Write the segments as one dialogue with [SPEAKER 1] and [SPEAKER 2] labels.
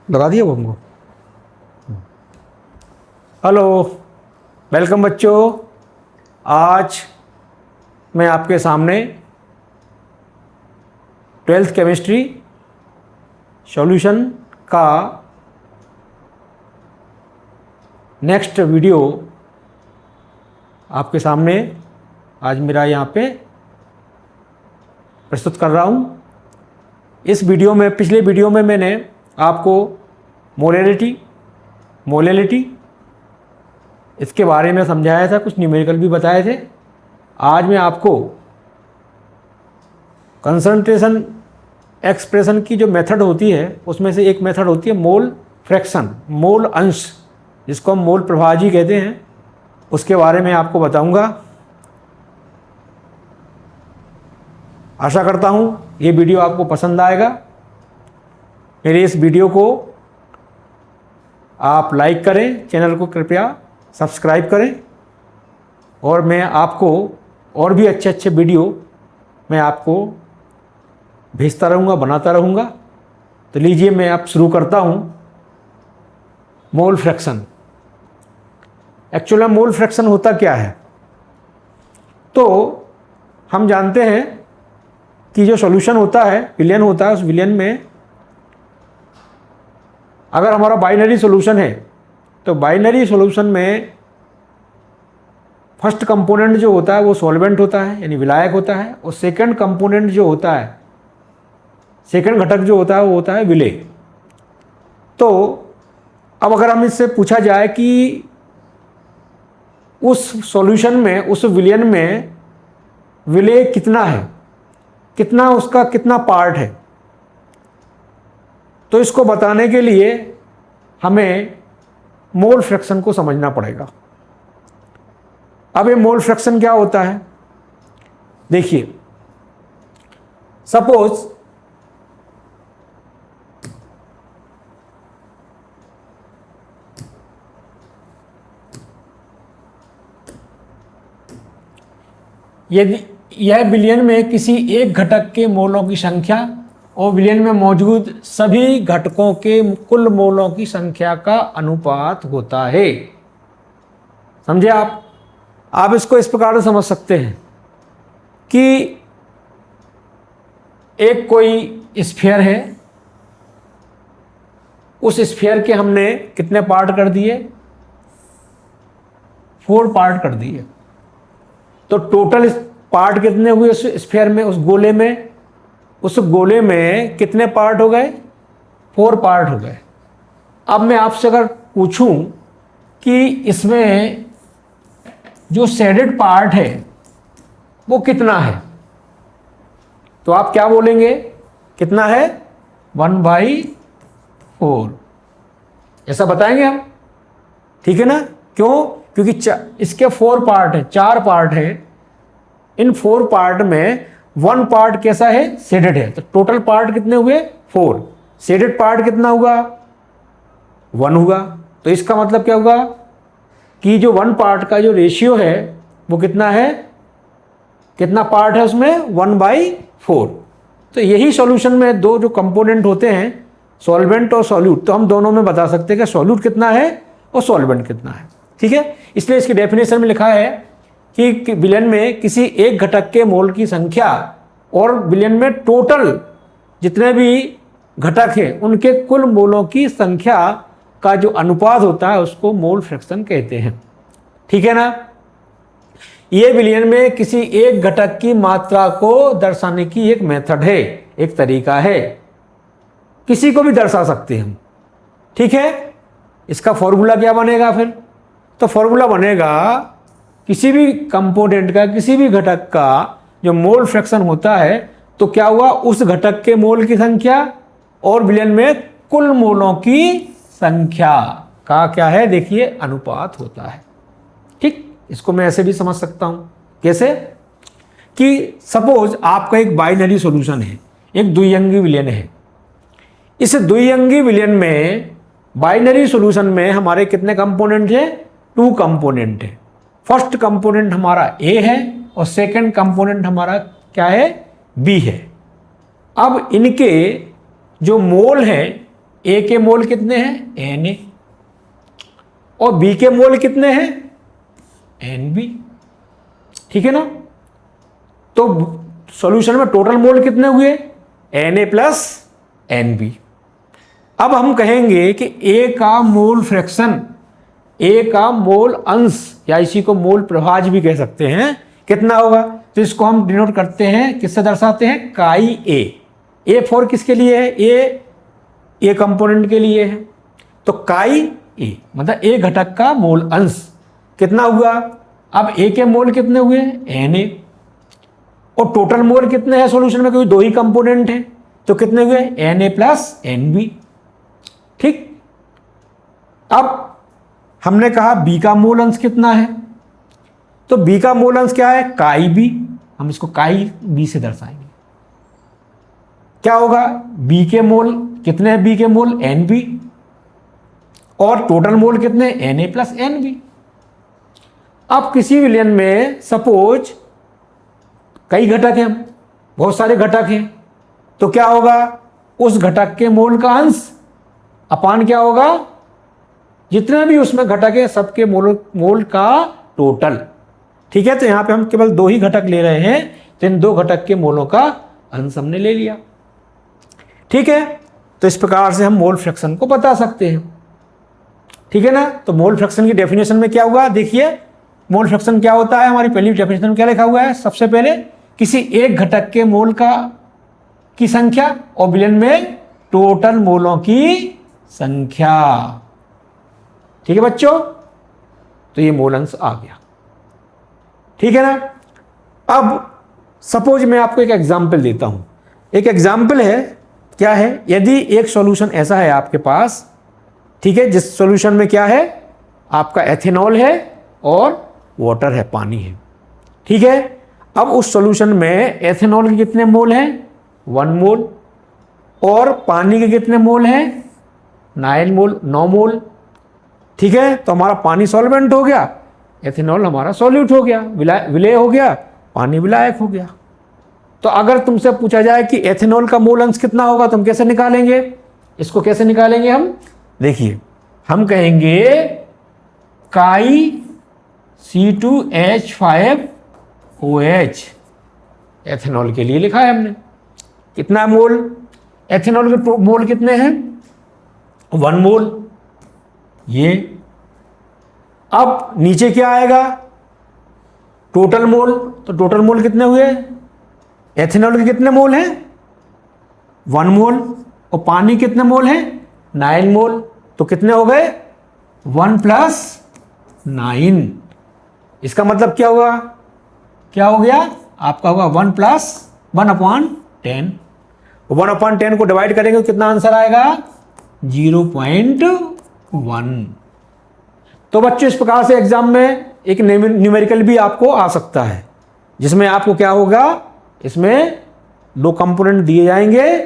[SPEAKER 1] लगा दिया वो हमको। हेलो, वेलकम बच्चों। आज मैं आपके सामने 12th केमिस्ट्री सॉल्यूशन का नेक्स्ट वीडियो आपके सामने आज मेरा यहाँ पे प्रस्तुत कर रहा हूँ। इस वीडियो में, पिछले वीडियो में मैंने आपको मोलैलिटी इसके बारे में समझाया था, कुछ न्यूमेरिकल भी बताए थे। आज मैं आपको कंसंट्रेशन एक्सप्रेशन की जो मेथड होती है उसमें से एक मेथड होती है मोल फ्रैक्शन, मोल अंश, जिसको हम मोल प्रभाजी कहते हैं, उसके बारे में आपको बताऊंगा। आशा करता हूं ये वीडियो आपको पसंद आएगा। मेरे इस वीडियो को आप लाइक करें, चैनल को कृपया सब्सक्राइब करें, और मैं आपको और भी अच्छे अच्छे वीडियो मैं आपको भेजता रहूँगा, बनाता रहूँगा। तो लीजिए मैं आप शुरू करता हूँ। Mole fraction, actually mole fraction होता क्या है? तो हम जानते हैं कि जो सॉल्यूशन होता है, विलयन होता है, उस विलयन में अगर हमारा बाइनरी सॉल्यूशन है तो बाइनरी सॉल्यूशन में फर्स्ट कंपोनेंट जो होता है वो सॉल्वेंट होता है, यानी विलायक होता है, और सेकंड कंपोनेंट जो होता है, सेकंड घटक जो होता है वो होता है विलेय। तो अब अगर हम इससे पूछा जाए कि उस सॉल्यूशन में, उस विलयन में विलेय कितना है, कितना उसका कितना पार्ट है, तो इसको बताने के लिए हमें मोल फ्रैक्शन को समझना पड़ेगा। अब ये मोल फ्रैक्शन क्या होता है? देखिए, सपोज यदि यह विलयन में किसी एक घटक के मोलों की संख्या और विलयन में मौजूद सभी घटकों के कुल मोलों की संख्या का अनुपात होता है। समझे आप इसको इस प्रकार से समझ सकते हैं कि एक कोई स्फीयर है, उस स्फीयर के हमने कितने पार्ट कर दिए? 4 पार्ट कर दिए। तो टोटल पार्ट कितने हुए उस स्फीयर में, उस गोले में? उस गोले में कितने पार्ट हो गए? 4 पार्ट हो गए। अब मैं आपसे अगर पूछूं कि इसमें जो शेडेड पार्ट है वो कितना है, तो आप क्या बोलेंगे? कितना है? 1/4, ऐसा बताएंगे हम, ठीक है ना? क्यों? क्योंकि इसके 4 पार्ट है, 4 पार्ट है। इन 4 पार्ट में 1 पार्ट कैसा है? शेडेड है। तो टोटल पार्ट कितने हुए? 4। शेडेड पार्ट कितना हुआ? 1 हुआ। तो इसका मतलब क्या होगा कि जो 1 पार्ट का जो रेशियो है वो कितना है? कितना पार्ट है उसमें? 1/4। तो यही सॉल्यूशन में दो जो कंपोनेंट होते हैं, सॉल्वेंट और सॉल्यूट, तो हम दोनों में बता सकते हैं कि सॉल्यूट कितना है और सॉल्वेंट कितना है, ठीक है? इसलिए इसकी डेफिनेशन में लिखा है कि विलयन में किसी एक घटक के मोल की संख्या और विलयन में टोटल जितने भी घटक हैं उनके कुल मोलों की संख्या का जो अनुपात होता है उसको मोल फ्रैक्शन कहते हैं, ठीक है ना? ये विलयन में किसी एक घटक की मात्रा को दर्शाने की एक मेथड है, एक तरीका है। किसी को भी दर्शा सकते हैं हम, ठीक है? इसका फॉर्मूला क्या बनेगा फिर? तो फॉर्मूला बनेगा किसी भी कंपोनेंट का, किसी भी घटक का जो मोल फ्रैक्शन होता है, तो क्या हुआ? उस घटक के मोल की संख्या और विलयन में कुल मोलों की संख्या का क्या है? देखिए, अनुपात होता है, ठीक? इसको मैं ऐसे भी समझ सकता हूं। कैसे? कि सपोज आपका एक बाइनरी सॉल्यूशन है, एक द्विअंगी विलयन है। इस द्विअंगी विलयन में, बाइनरी सॉल्यूशन में हमारे कितने कंपोनेंट है? 2 कंपोनेंट है। फर्स्ट कंपोनेंट हमारा ए है और सेकंड कंपोनेंट हमारा क्या है? बी है। अब इनके जो मोल हैं ए के मोल कितने हैं, Na, और बी के मोल कितने हैं, Nb। ठीक है ना। तो सॉल्यूशन में टोटल मोल कितने हुए, Na प्लस Nb। अब हम कहेंगे कि A का मोल फ्रैक्शन, A का मोल अंश, या इसी को मोल प्रभाज भी कह सकते हैं, कितना होगा। तो इसको हम डिनोट करते हैं, किससे दर्शाते हैं, काई A। A4 किसके लिए है, A कंपोनेंट के लिए है। तो काई A मतलब A घटक का मोल अंश कितना हुआ। अब A के मोल कितने हुए, Na, और टोटल मोल कितने हैं सॉल्यूशन में, क्योंकि दो ही कंपोनेंट हैं, तो कितने हुए, Na प्लस Nb। ठीक। अब हमने कहा B का मोल अंश कितना है, तो B का मोल अंश क्या है, काई B। हम इसको काई B से दर्शाएंगे। क्या होगा, B के मोल कितने हैं, B के मोल Nb, और टोटल मोल कितने, Na प्लस Nb। अब किसी विलयन में सपोज कई घटक हैं, बहुत सारे घटक हैं, तो क्या होगा, उस घटक के मोल का अंश अपान क्या होगा, जितने भी उसमें घटक है सबके मोल का टोटल। ठीक है। तो यहां पे हम केवल दो ही घटक ले रहे हैं, तो इन दो घटक के मोलों का अंश हमने ले लिया। ठीक है। तो इस प्रकार से हम मोल फ्रैक्शन को बता सकते हैं। ठीक है ना। तो मोल फ्रैक्शन की डेफिनेशन में क्या हुआ, देखिए मोल फ्रैक्शन क्या होता है, हमारी पहली डेफिनेशन में क्या लिखा हुआ है, सबसे पहले किसी एक घटक के मोल की संख्या, और विलयन में टोटल मोलों की संख्या। ठीक है बच्चों। तो ये मोल अंश आ गया। ठीक है ना। अब सपोज मैं आपको एक एग्जाम्पल देता हूं। एक एग्जाम्पल है, क्या है, यदि एक सॉल्यूशन ऐसा है आपके पास, ठीक है, जिस सॉल्यूशन में क्या है, आपका एथेनॉल है और वाटर है, पानी है। ठीक है। अब उस सॉल्यूशन में एथेनॉल के कितने मोल हैं, 1 मोल, और पानी के कितने मोल हैं, 9 मोल। ठीक है। तो हमारा पानी सॉल्वेंट हो गया, एथेनॉल हमारा सॉल्यूट हो गया, विलेय हो गया, पानी विलायक हो गया। तो अगर तुमसे पूछा जाए कि एथेनॉल का मोल अंश कितना होगा, तो हम कैसे निकालेंगे, इसको कैसे निकालेंगे हम, देखिए हम कहेंगे काई C2H5OH, एथेनॉल के लिए लिखा है हमने, कितना मोल, एथेनॉल के मोल कितने हैं, 1 मोल। ये अब नीचे क्या आएगा, टोटल मोल। तो टोटल मोल कितने हुए, एथेनॉल के कितने मोल हैं, 1 मोल, और पानी कितने मोल हैं, 9 मोल। तो कितने हो गए, 1 प्लस 9। इसका मतलब क्या हुआ, क्या हो गया आपका, होगा 1 प्लस 1/10। 1/10 को डिवाइड करेंगे तो कितना आंसर आएगा, 0.1। तो बच्चों इस प्रकार से एग्जाम में एक न्यूमेरिकल भी आपको आ सकता है, जिसमें आपको क्या होगा, इसमें 2 कंपोनेंट दिए जाएंगे।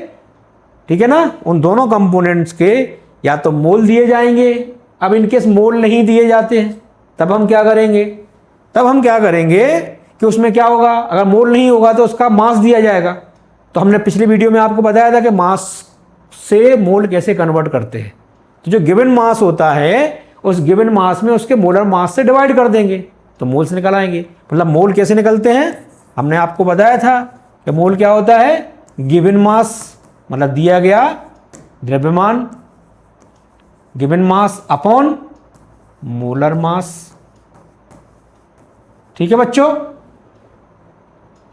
[SPEAKER 1] ठीक है ना। उन दोनों कंपोनेंट्स के या तो मोल दिए जाएंगे। अब इनकेस मोल नहीं दिए जाते हैं, तब हम क्या करेंगे, कि उसमें क्या होगा, अगर मोल नहीं होगा तो उसका मास दिया जाएगा। तो हमने पिछली वीडियो में आपको बताया था कि मास से मोल कैसे कन्वर्ट करते हैं। तो जो गिवन मास होता है, उस गिवन मास में उसके मोलर मास से डिवाइड कर देंगे, तो मोल से निकल आएंगे। मतलब मोल कैसे निकलते हैं, हमने आपको बताया था कि मोल क्या होता है, गिवन मास मतलब दिया गया द्रव्यमान, given mass upon molar mass. ठीक है बच्चों।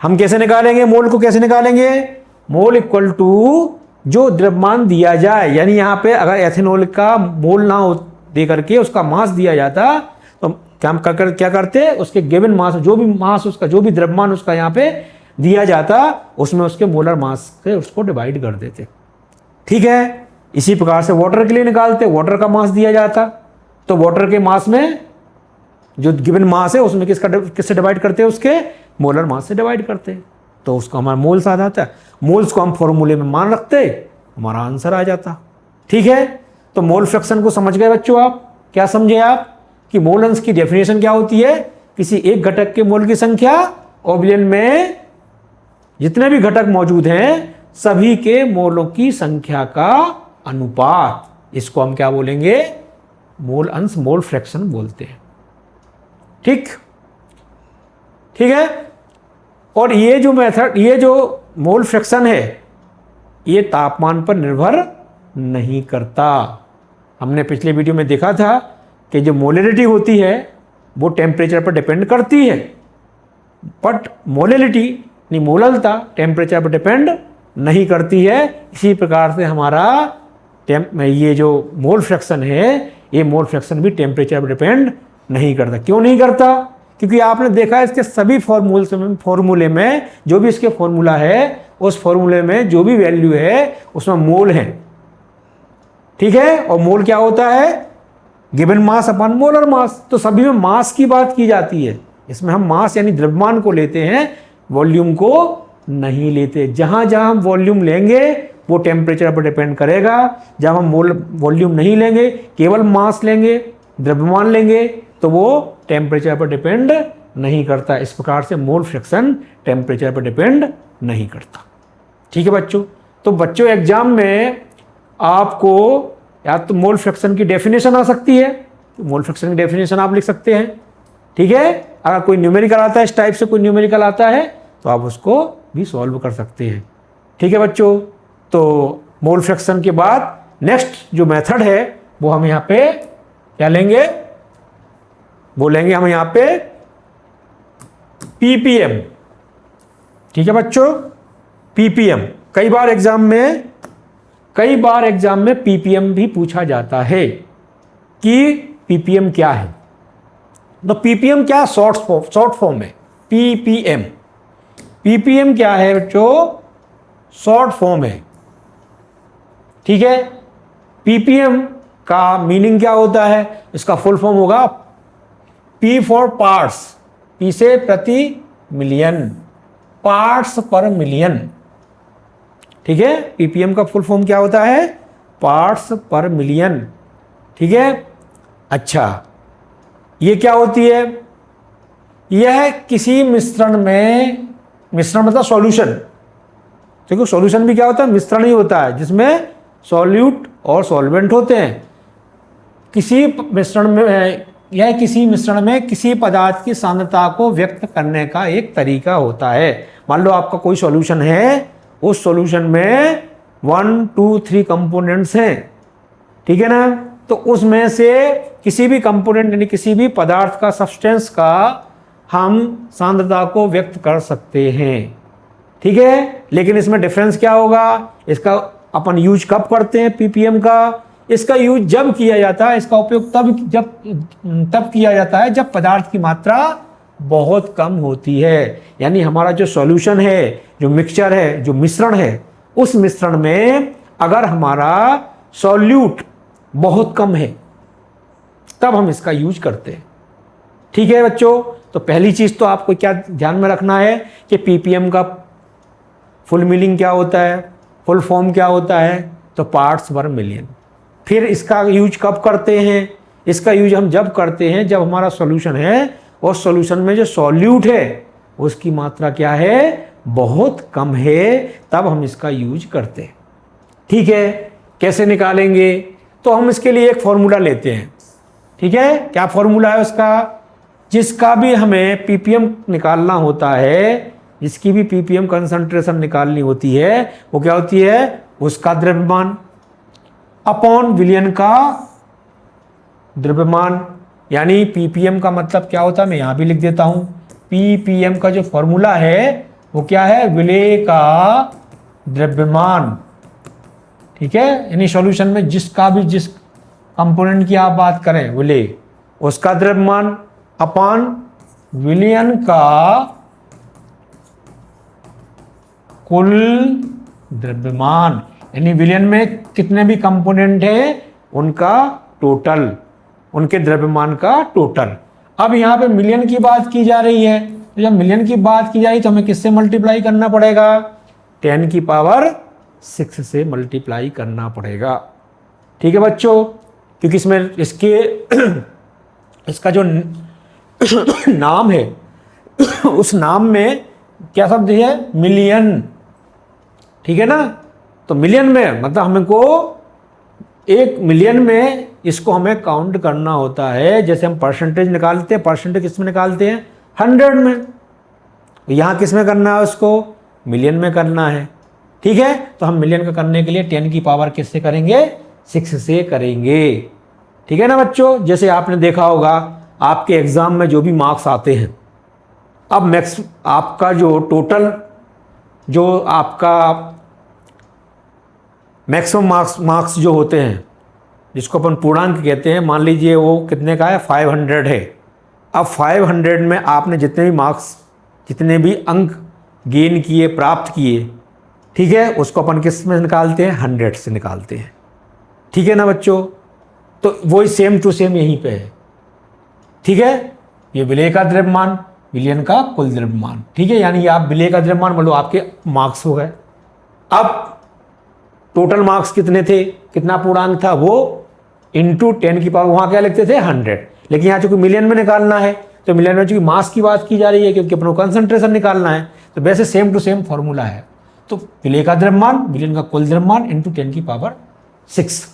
[SPEAKER 1] हम कैसे निकालेंगे मोल को, कैसे निकालेंगे, मोल इक्वल टू जो द्रव्यमान दिया जाए, यानी यहां पे अगर एथेनॉल का मोल ना हो दे करके उसका मास दिया जाता, तो क्या करते, उसके गिवन मास, जो भी मास उसका, जो भी द्रव्यमान उसका यहाँ पे दिया जाता, उसमें उसके मोलर मास से उसको डिवाइड कर देते। ठीक है। इसी प्रकार से वाटर के लिए निकालते, वाटर का मास दिया जाता, तो वाटर के मास में जो गिवन मास है उसमें किससे डिवाइड करते हैं, उसके मोलर मास से डिवाइड करते हैं, तो उसका हमारा मोल्स आ जाता है। मोल्स को हम फॉर्मूले में मान रखते, हमारा आंसर आ जाता। ठीक है। तो मोल फ्रैक्शन को समझ गए बच्चों आप, क्या समझे आप, कि मोल अंश की डेफिनेशन क्या होती है, किसी एक घटक के मोल की संख्या और विलयन में जितने भी घटक मौजूद हैं सभी के मोलों की संख्या का अनुपात, इसको हम क्या बोलेंगे, मोल अंश, मोल फ्रैक्शन बोलते हैं। ठीक है। और ये जो मेथड, ये जो मोल फ्रैक्शन है, ये तापमान पर निर्भर नहीं करता। हमने पिछले वीडियो में देखा था कि जो मोलैलिटी होती है वो टेम्परेचर पर डिपेंड करती है, बट मोलैलिटी नहीं, मोललता टेम्परेचर पर डिपेंड नहीं करती है। इसी प्रकार से हमारा ये जो मोल फ्रैक्शन है, ये मोल फ्रैक्शन भी टेम्परेचर पर डिपेंड नहीं करता। क्यों नहीं करता? क्योंकि आपने देखा इसके सभी फॉर्मूले में जो भी इसके फॉर्मूला है, उस फॉर्मूले में जो भी वैल्यू है उसमें मोल है। ठीक है। और मोल क्या होता है? Given mass upon molar mass. तो सभी में मास की बात की जाती है। इसमें हम मास यानी द्रव्यमान को लेते हैं, वॉल्यूम को नहीं लेते। जहां जहां हम वॉल्यूम लेंगे वो टेम्परेचर पर डिपेंड करेगा। जब हम वॉल्यूम नहीं लेंगे, केवल मास लेंगे, द्रव्यमान लेंगे, तो वो टेम्परेचर पर डिपेंड नहीं करता। इस प्रकार से मोल फ्रैक्शन टेम्परेचर पर डिपेंड नहीं करता। ठीक है बच्चों। तो बच्चों एग्जाम में आपको या तो मोल फ्रैक्शन की डेफिनेशन आ सकती है, तो मोल फ्रैक्शन की डेफिनेशन आप लिख सकते हैं। ठीक है। अगर कोई न्यूमेरिकल आता है, इस टाइप से कोई न्यूमेरिकल आता है, तो आप उसको भी सॉल्व कर सकते हैं। ठीक है बच्चों। तो मोल फ्रैक्शन के बाद नेक्स्ट जो मेथड है वो हम यहाँ पे क्या लेंगे, बोलेंगे हम यहाँ पे पीपीएम। ठीक है बच्चों, पीपीएम कई बार एग्जाम में पीपीएम भी पूछा जाता है कि पीपीएम क्या है। तो पीपीएम क्या शॉर्ट फॉर्म है, पीपीएम। पीपीएम क्या है बच्चों? शॉर्ट फॉर्म है। ठीक है। पीपीएम का मीनिंग क्या होता है? इसका फुल फॉर्म होगा पी फॉर पार्ट्स, पी से प्रति मिलियन, पार्ट्स पर मिलियन। ठीक है। पीपीएम का फुल फॉर्म क्या होता है? पार्ट्स पर मिलियन। ठीक है। अच्छा, ये क्या होती है? यह किसी मिश्रण में, मिश्रण मतलब सॉल्यूशन, देखो सॉल्यूशन भी क्या होता है? मिश्रण ही होता है, जिसमें सॉल्यूट और सॉल्वेंट होते हैं। किसी मिश्रण में, यह किसी मिश्रण में किसी पदार्थ की सांद्रता को व्यक्त करने का एक तरीका होता है। मान लो आपका कोई सॉल्यूशन है, उस सॉल्यूशन में 1, 2, 3 कंपोनेंट्स हैं। ठीक है ना। तो उसमें से किसी भी कंपोनेंट यानी किसी भी पदार्थ का, सब्सटेंस का हम सांद्रता को व्यक्त कर सकते हैं। ठीक है। लेकिन इसमें डिफरेंस क्या होगा? इसका अपन यूज कब करते हैं पीपीएम का? इसका यूज जब किया जाता है, इसका उपयोग तब किया जाता है जब पदार्थ की मात्रा बहुत कम होती है। यानी हमारा जो सॉल्यूशन है, जो मिक्सचर है, जो मिश्रण है, उस मिश्रण में अगर हमारा सॉल्यूट बहुत कम है, तब हम इसका यूज करते हैं। ठीक है बच्चों। तो पहली चीज तो आपको क्या ध्यान में रखना है कि पीपीएम का फुल मीनिंग क्या होता है, फुल फॉर्म क्या होता है? तो पार्ट्स पर मिलियन। फिर इसका यूज कब करते हैं? इसका यूज हम जब करते हैं जब हमारा सॉल्यूशन है और सॉल्यूशन में जो सॉल्यूट है उसकी मात्रा क्या है? बहुत कम है, तब हम इसका यूज करते हैं। ठीक है। कैसे निकालेंगे? तो हम इसके लिए एक फॉर्मूला लेते हैं। ठीक है। क्या फॉर्मूला है उसका? जिसका भी हमें पीपीएम निकालना होता है, जिसकी भी पीपीएम कंसंट्रेशन निकालनी होती है, वो क्या होती है? उसका द्रव्यमान अपॉन विलयन का द्रव्यमान। यानी पीपीएम का मतलब क्या होता है, मैं यहां भी लिख देता हूं। पीपीएम का जो फॉर्मूला है वो क्या है? विलेय का द्रव्यमान। ठीक है। यानी सॉल्यूशन में जिस कंपोनेंट की आप बात करें, विलेय, उसका द्रव्यमान अपॉन विलयन का कुल द्रव्यमान। यानी विलयन में कितने भी कंपोनेंट हैं उनका टोटल, उनके द्रव्यमान का टोटल। अब यहाँ पे मिलियन की बात की जा रही है, तो जब मिलियन की बात की जाए तो हमें किससे मल्टीप्लाई करना पड़ेगा? 10 की पावर 6 से मल्टीप्लाई करना पड़ेगा। ठीक है बच्चों। क्योंकि इसमें इसका जो नाम है उस नाम में क्या शब्द है? मिलियन। ठीक है ना। तो मिलियन में मतलब हमको 1 मिलियन में इसको हमें काउंट करना होता है। जैसे हम परसेंटेज निकालते हैं, परसेंटेज किस में निकालते हैं? 100 में। यहाँ किस में करना है? उसको मिलियन में करना है। ठीक है, तो हम मिलियन का करने के लिए 10 की पावर किससे करेंगे? 6 से करेंगे। ठीक है ना बच्चों? जैसे आपने देखा होगा आपके एग्जाम में जो भी मार्क्स आते हैं, अब मैक्स आपका जो टोटल जो आपका मैक्सिमम मार्क्स जो होते हैं, जिसको अपन पूर्णांक कहते हैं, मान लीजिए वो कितने का है? 500 है। अब 500 में आपने जितने भी मार्क्स, जितने भी अंक गेन किए, प्राप्त किए, ठीक है, उसको अपन किस में निकालते हैं? 100 से निकालते हैं। ठीक है ना बच्चों? तो वही सेम टू सेम यहीं पे है। ठीक है, ये विलय का द्रव्यमान, विलयन का कुल द्रव्यमान। ठीक है, यानी आप विलय का द्रव्यमान बोलो आपके मार्क्स हो गए। अब टोटल मार्क्स कितने थे, कितना पूर्णांक था? वो इंटू 10 की पावर, वहाँ क्या लिखते थे? 100। लेकिन यहाँ चूंकि मिलियन में निकालना है, तो मिलियन में चूंकि मास की बात की जा रही है, क्योंकि अपने कंसंट्रेशन निकालना है, तो वैसे सेम टू सेम फॉर्मूला है। तो विलय का द्रव्यमान, विलयन का कुल द्रव्यमान इंटू 10 की पावर 6।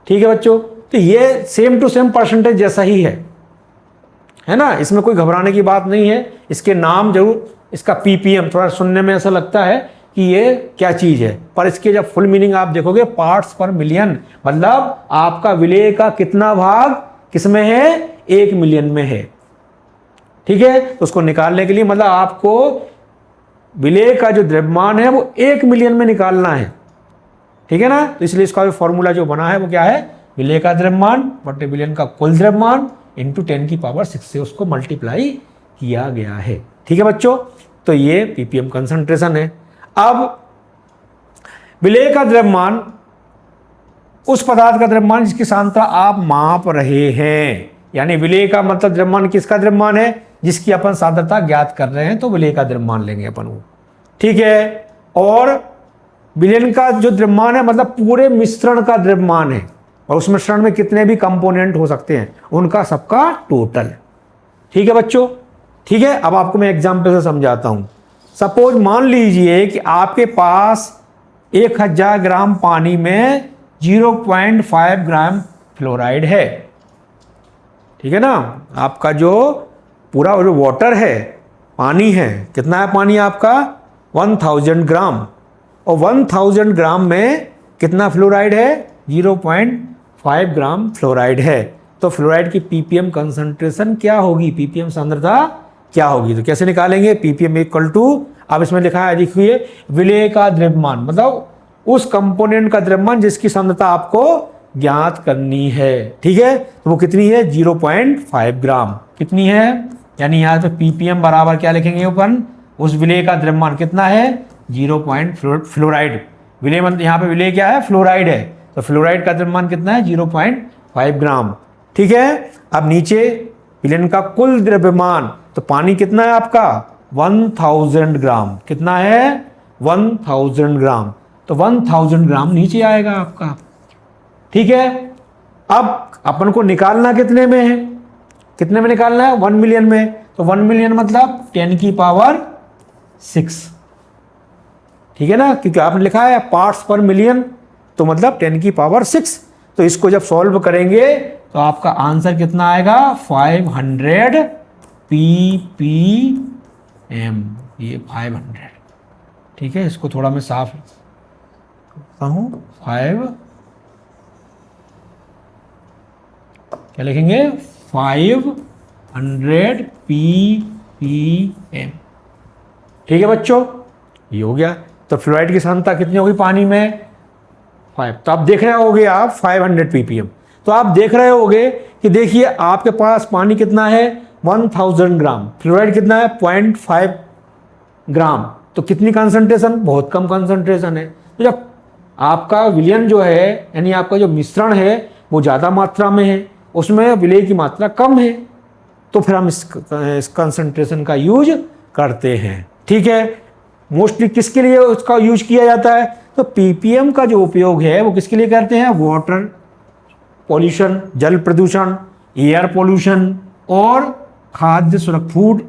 [SPEAKER 1] ठीक है बच्चों, तो ये सेम टू सेम परसेंटेज जैसा ही है ना, इसमें कोई घबराने की बात नहीं है। इसके नाम जरूर, इसका पीपीएम थोड़ा सुनने में ऐसा लगता है कि ये क्या चीज है, पर इसके जब फुल मीनिंग आप देखोगे, पार्ट्स पर मिलियन, मतलब आपका विलय का कितना भाग किसमें है? 1 मिलियन में है। ठीक है, तो उसको निकालने के लिए मतलब आपको विलय का जो द्रव्यमान है वो 1 मिलियन में निकालना है। ठीक है ना, तो इसलिए इसका जो फॉर्मूला जो बना है वो क्या है? विलय का द्रव्यमान बटे विलयन का कुल द्रव्यमान इंटू 10 की पावर 6 से उसको मल्टीप्लाई किया गया है। ठीक है बच्चों, तो ये पीपीएम कंसंट्रेशन है। अब विलय का द्रव्यमान उस पदार्थ का द्रव्यमान जिसकी सांद्रता आप माप रहे हैं, यानी विलय का मतलब द्रव्यमान किसका द्रव्यमान है? जिसकी अपन सांद्रता ज्ञात कर रहे हैं, तो विलय का द्रव्यमान लेंगे अपन वो। ठीक है, और विलयन का जो द्रव्यमान है मतलब पूरे मिश्रण का द्रव्यमान है, और उस मिश्रण में कितने भी कंपोनेंट हो सकते हैं उनका सबका टोटल। ठीक है बच्चों? ठीक है, अब आपको मैं एग्जांपल से समझाता हूं। सपोज मान लीजिए कि आपके पास 1000 ग्राम पानी में 0.5 ग्राम फ्लोराइड है। ठीक है ना, आपका जो पूरा जो वाटर है, पानी है, कितना है पानी आपका? 1000 ग्राम, और 1000 ग्राम में कितना फ्लोराइड है? 0.5 ग्राम फ्लोराइड है। तो फ्लोराइड की पीपीएम कंसंट्रेशन क्या होगी? पीपीएम सांद्रता क्या होगी? तो कैसे निकालेंगे? पीपीएम इक्वल टू, अब इसमें लिखा है, देखिए, विलय का द्रव्यमान मतलब उस कंपोनेंट का द्रव्यमान जिसकी सांद्रता आपको ज्ञात करनी है। ठीक है, तो वो कितनी है? 0.5 ग्राम। कितनी है? यानी यहाँ पे पीपीएम बराबर क्या लिखेंगे अपन? उस विलय का द्रव्यमान कितना है? 0. फ्लोराइड, विलय मतलब यहाँ पे विलय क्या है? फ्लोराइड है, तो फ्लोराइड का द्रव्यमान कितना है? 0.5 ग्राम। ठीक है, अब नीचे विलयन का कुल द्रव्यमान, तो पानी कितना है आपका? 1000 ग्राम। कितना है? 1000 ग्राम, तो 1000 ग्राम नीचे आएगा आपका। ठीक है, अब अपन को निकालना कितने में है? कितने में निकालना है? 1 मिलियन में। तो 1 मिलियन मतलब 10 की पावर 6। ठीक है ना, क्योंकि आपने लिखा है पार्ट्स पर मिलियन, तो मतलब 10 की पावर 6। तो इसको जब सॉल्व करेंगे तो आपका आंसर कितना आएगा? 500 ppm। ये 500। ठीक है, इसको थोड़ा मैं साफ करता हूं। 5 क्या लिखेंगे? 500 ppm। ठीक है बच्चों, ये हो गया। तो फ्लोराइड की सांद्रता कितनी होगी पानी में? 5। तो आप देख रहे होगे आप 500 ppm। तो आप देख रहे होगे कि देखिए आपके पास पानी कितना है? 1000 ग्राम, फ्लोराइड कितना है? 0.5 ग्राम। तो कितनी कंसंट्रेशन? बहुत कम कंसंट्रेशन है। तो जब आपका विलयन जो है, यानी आपका जो मिश्रण है वो ज़्यादा मात्रा में है, उसमें विलय की मात्रा कम है, तो फिर हम इस कंसंट्रेशन का यूज करते हैं। ठीक है, मोस्टली किसके लिए उसका यूज किया जाता है? तो पीपीएम का जो उपयोग है वो किसके लिए करते हैं? वाटर पॉल्यूशन, जल प्रदूषण, एयर पॉल्यूशन, और खाद्य सुरक्षा, फूड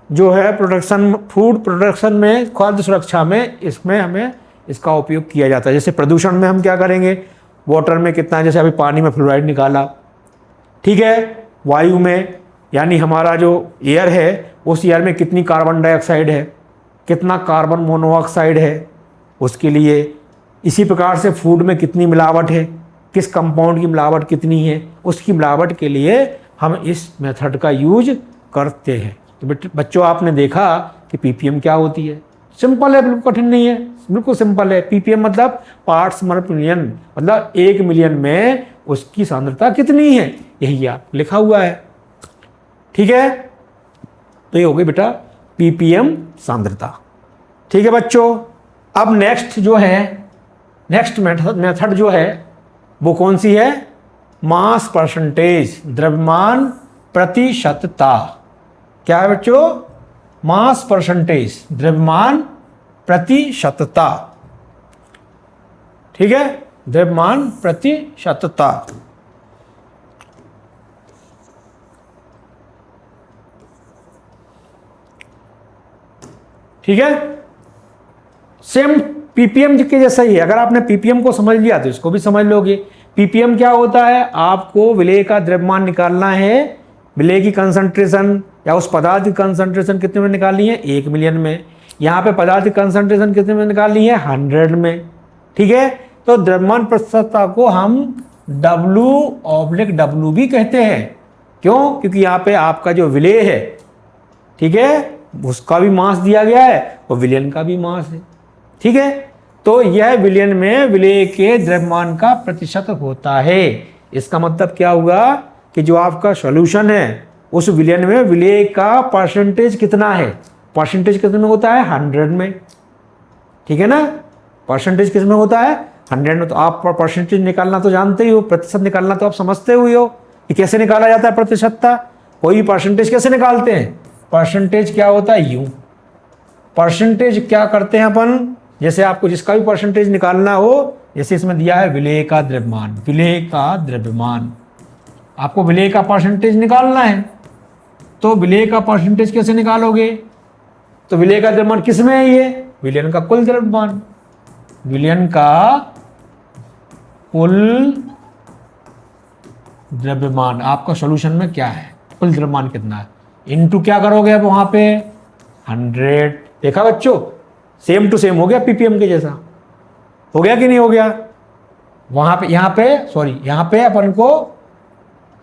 [SPEAKER 1] जो है प्रोडक्शन, फूड प्रोडक्शन में, खाद्य सुरक्षा में, इसमें हमें इसका उपयोग किया जाता है। जैसे प्रदूषण में हम क्या करेंगे, वाटर में कितना है, जैसे अभी पानी में फ्लोराइड निकाला, ठीक है। वायु में यानी हमारा जो एयर है उस एयर में कितनी कार्बन डाइऑक्साइड है, कितना कार्बन मोनोऑक्साइड है, उसके लिए इसी प्रकार से फूड में कितनी मिलावट है, किस कंपाउंड की मिलावट कितनी है, उसकी मिलावट के लिए हम इस मेथड का यूज करते हैं। तो बच्चों आपने देखा कि पीपीएम क्या होती है, सिंपल है, बिल्कुल कठिन नहीं है, बिल्कुल सिंपल है। पीपीएम मतलब पार्ट्स पर मिलियन, मतलब 1 मिलियन में उसकी सांद्रता कितनी है, यही आप लिखा हुआ है, ठीक है। तो ये हो गई बेटा पीपीएम सांद्रता, ठीक है बच्चों। अब नेक्स्ट जो है, नेक्स्ट मेथड जो है वो कौन सी है, मास परसेंटेज, द्रव्यमान प्रतिशतता। क्या है बच्चों, मास परसेंटेज, द्रव्यमान प्रतिशतता, ठीक है, द्रव्यमान प्रतिशतता। ठीक है, सेम पीपीएम के जैसा ही है। अगर आपने पीपीएम को समझ लिया तो इसको भी समझ लोगे। पीपीएम क्या होता है, आपको विलेय का द्रव्यमान निकालना है, विलेय की कंसंट्रेशन या उस पदार्थ की कंसंट्रेशन कितने में निकालनी है, 1 मिलियन में। यहाँ पे पदार्थ की कंसंट्रेशन कितने में निकालनी है, 100 में, ठीक है। तो द्रव्यमान प्रतिशतता को हम W/W भी कहते हैं। क्यों, क्योंकि यहाँ पे आपका जो विलेय है, ठीक है, उसका भी मास दिया गया है और विलयन का भी मास है, ठीक है। तो यह विलयन में विलेय के द्रव्यमान का प्रतिशत होता है। इसका मतलब क्या हुआ कि जो आपका सॉल्यूशन है उस विलयन में विलेय का परसेंटेज कितना है, परसेंटेज कितने में होता है, 100 में, ठीक है ना। परसेंटेज किस में होता है, 100 में। तो आप परसेंटेज निकालना तो जानते ही हो, प्रतिशत निकालना तो आप समझते हुए हो कि कैसे निकाला जाता है प्रतिशतता। कोई परसेंटेज कैसे निकालते हैं, परसेंटेज क्या होता है, यूं। परसेंटेज क्या करते हैं अपन, जैसे आपको जिसका भी परसेंटेज निकालना हो, जैसे इसमें दिया है विलेय का द्रव्यमान, विलेय का द्रव्यमान, आपको विलेय का परसेंटेज निकालना है। तो विलेय का परसेंटेज कैसे निकालोगे, तो विलेय का द्रव्यमान किस में है, ये विलयन का कुल द्रव्यमान, विलयन का कुल द्रव्यमान आपका सॉल्यूशन में क्या है, कुल द्रव्यमान कितना है, इनटू क्या करोगे अब वहां पे 100। देखा बच्चों, सेम टू सेम हो गया पीपीएम के जैसा, हो गया कि नहीं हो गया। वहां पे, यहाँ पे सॉरी, यहाँ पे अपन को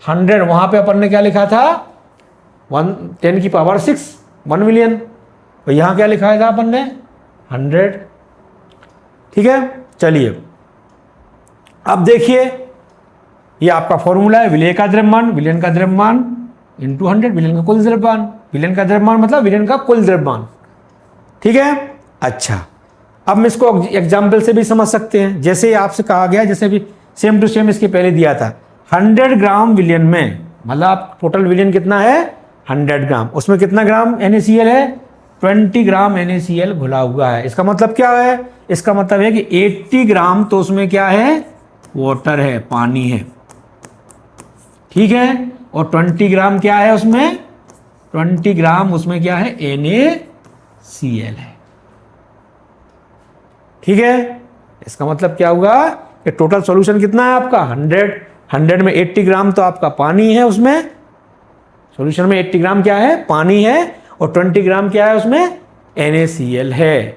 [SPEAKER 1] 100, वहां पे अपन ने क्या लिखा था 10⁻⁶, 1 मिलियन। तो यहाँ क्या लिखा था अपन ने 100, ठीक है। चलिए अब देखिए, ये आपका फॉर्मूला है, विलेय का द्रव्यमान, विलयन का द्रव्यमान इंटू 100, विलयन का कुल द्रव्यमान, विलयन का द्रव्यमान मतलब विलयन का कुल द्रव्यमान, ठीक है। अच्छा, अब हम इसको एग्जाम्पल से भी समझ सकते हैं। जैसे आपसे कहा गया, जैसे भी सेम टू सेम इसके पहले दिया था, 100 ग्राम विलयन में, मतलब टोटल विलयन कितना है 100 ग्राम, उसमें कितना ग्राम NaCl है, 20 ग्राम NaCl घुला हुआ है। इसका मतलब क्या है, इसका मतलब है कि 80 ग्राम तो उसमें क्या है, वाटर है, पानी है, ठीक है। और 20 ग्राम क्या है उसमें, 20 ग्राम उसमें क्या है, NaCl है, ठीक है। इसका मतलब क्या हुआ कि टोटल सॉल्यूशन कितना है आपका 100 में 80 ग्राम तो आपका पानी है, उसमें सॉल्यूशन में 80 ग्राम क्या है, पानी है, और 20 ग्राम क्या है उसमें, NaCl है।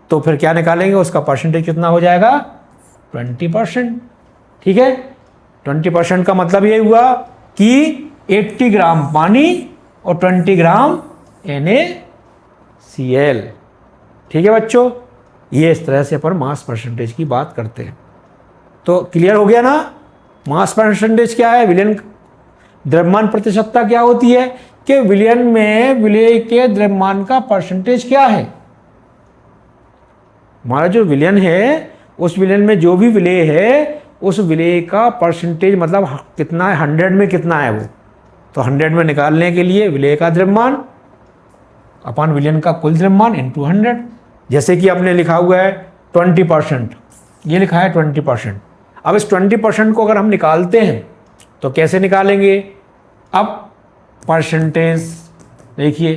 [SPEAKER 1] तो फिर क्या निकालेंगे, उसका परसेंटेज कितना हो जाएगा, 20%, ठीक है। 20% का मतलब ये हुआ कि 80 ग्राम पानी और 20 ग्राम NaCl, ठीक है बच्चों। ये इस तरह से अपन मास परसेंटेज की बात करते हैं। तो क्लियर हो गया ना, मास परसेंटेज क्या है, विलयन द्रव्यमान प्रतिशतता क्या होती है कि विलयन में विलेय के द्रव्यमान का परसेंटेज क्या है। हमारा जो विलयन है, उस विलयन में जो भी विलेय है उस विलेय का परसेंटेज मतलब कितना है, 100 में कितना है वो। तो 100 में निकालने के लिए विलेय का द्रव्यमान अपन विलयन का कुल द्रव्यमान इंटू 100। जैसे कि आपने लिखा हुआ है 20%, ये लिखा है 20%। अब इस 20% को अगर हम निकालते हैं तो कैसे निकालेंगे, अब परसेंटेज देखिए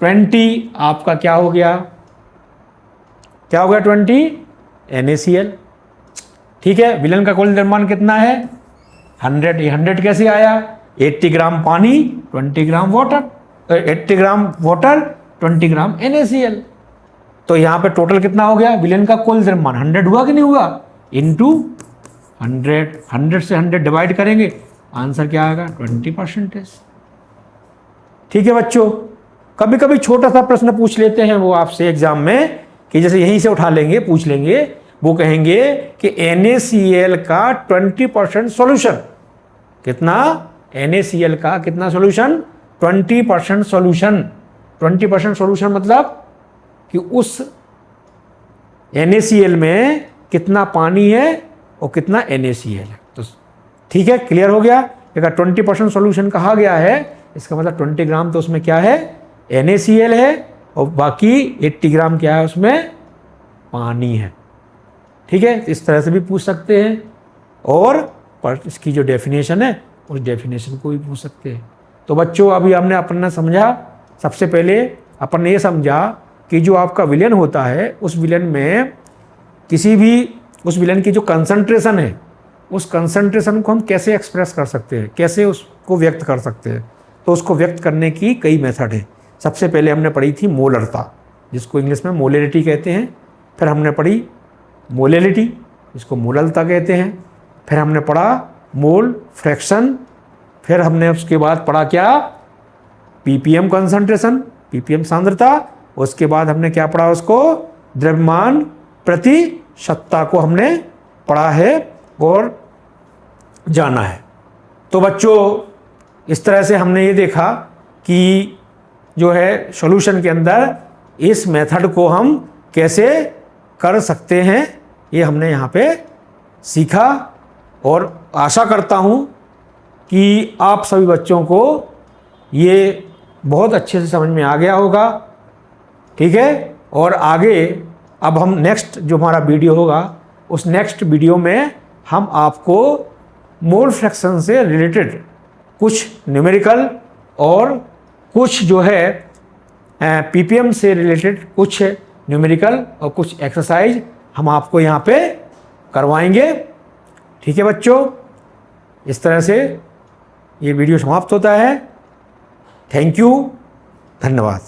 [SPEAKER 1] 20 आपका क्या हो गया, क्या हो गया 20 NaCl। ठीक है, विलेन का कुल द्रव्यमान कितना है 100। ये 100 कैसे आया, 80 ग्राम पानी 20 ग्राम वाटर, 80 ग्राम वाटर 20 ग्राम NaCl। तो यहाँ पे टोटल कितना हो गया, विलेन का कुल द्रव्यमान 100 हुआ कि नहीं हुआ, इंटू 100। 100 से 100 डिवाइड करेंगे, आंसर क्या आएगा 20%। ठीक है बच्चों, कभी कभी छोटा सा प्रश्न पूछ लेते हैं वो आपसे एग्जाम में, कि जैसे यहीं से उठा लेंगे, पूछ लेंगे, वो कहेंगे कि NaCl का 20% सॉल्यूशन कितना, NaCl का कितना सॉल्यूशन 20% सॉल्यूशन। 20% सॉल्यूशन मतलब कि उस NaCl में कितना पानी है और कितना NaCl है। तो ठीक है, क्लियर हो गया। अगर 20% सॉल्यूशन कहा गया है, इसका मतलब 20 ग्राम तो उसमें क्या है NaCl है, और बाकी 80 ग्राम क्या है उसमें पानी है। ठीक है, इस तरह से भी पूछ सकते हैं, और इसकी जो डेफिनेशन है उस डेफिनेशन को भी पूछ सकते हैं। तो बच्चों अभी हमने अपना समझा, सबसे पहले अपन ने ये समझा कि जो आपका विलेन होता है, उस विलेन में किसी भी उस विलेन की जो कंसंट्रेशन है, उस कंसंट्रेशन को हम कैसे एक्सप्रेस कर सकते हैं, कैसे उसको व्यक्त कर सकते हैं। तो उसको व्यक्त करने की कई मेथड है। सबसे पहले हमने पढ़ी थी मोलरता, जिसको इंग्लिश में मोलरिटी कहते हैं। फिर हमने पढ़ी मोलेलिटी, इसको मोललता कहते हैं। फिर हमने पढ़ा मोल फ्रैक्शन। फिर हमने उसके बाद पढ़ा क्या, ppm कंसंट्रेशन, ppm सांद्रता। उसके बाद हमने क्या पढ़ा, उसको द्रव्यमान प्रतिशतता को हमने पढ़ा है और जाना है। तो बच्चों इस तरह से हमने ये देखा कि जो है सॉल्यूशन के अंदर इस मेथड को हम कैसे कर सकते हैं, ये हमने यहाँ पे सीखा। और आशा करता हूँ कि आप सभी बच्चों को ये बहुत अच्छे से समझ में आ गया होगा। ठीक है, और आगे अब हम नेक्स्ट जो हमारा वीडियो होगा, उस नेक्स्ट वीडियो में हम आपको मोल फ्रैक्शन से रिलेटेड कुछ न्यूमेरिकल और कुछ जो है ppm से रिलेटेड कुछ न्यूमेरिकल और कुछ एक्सरसाइज हम आपको यहाँ पे करवाएंगे। ठीक है बच्चों, इस तरह से ये वीडियो समाप्त होता है। थैंक यू, धन्यवाद।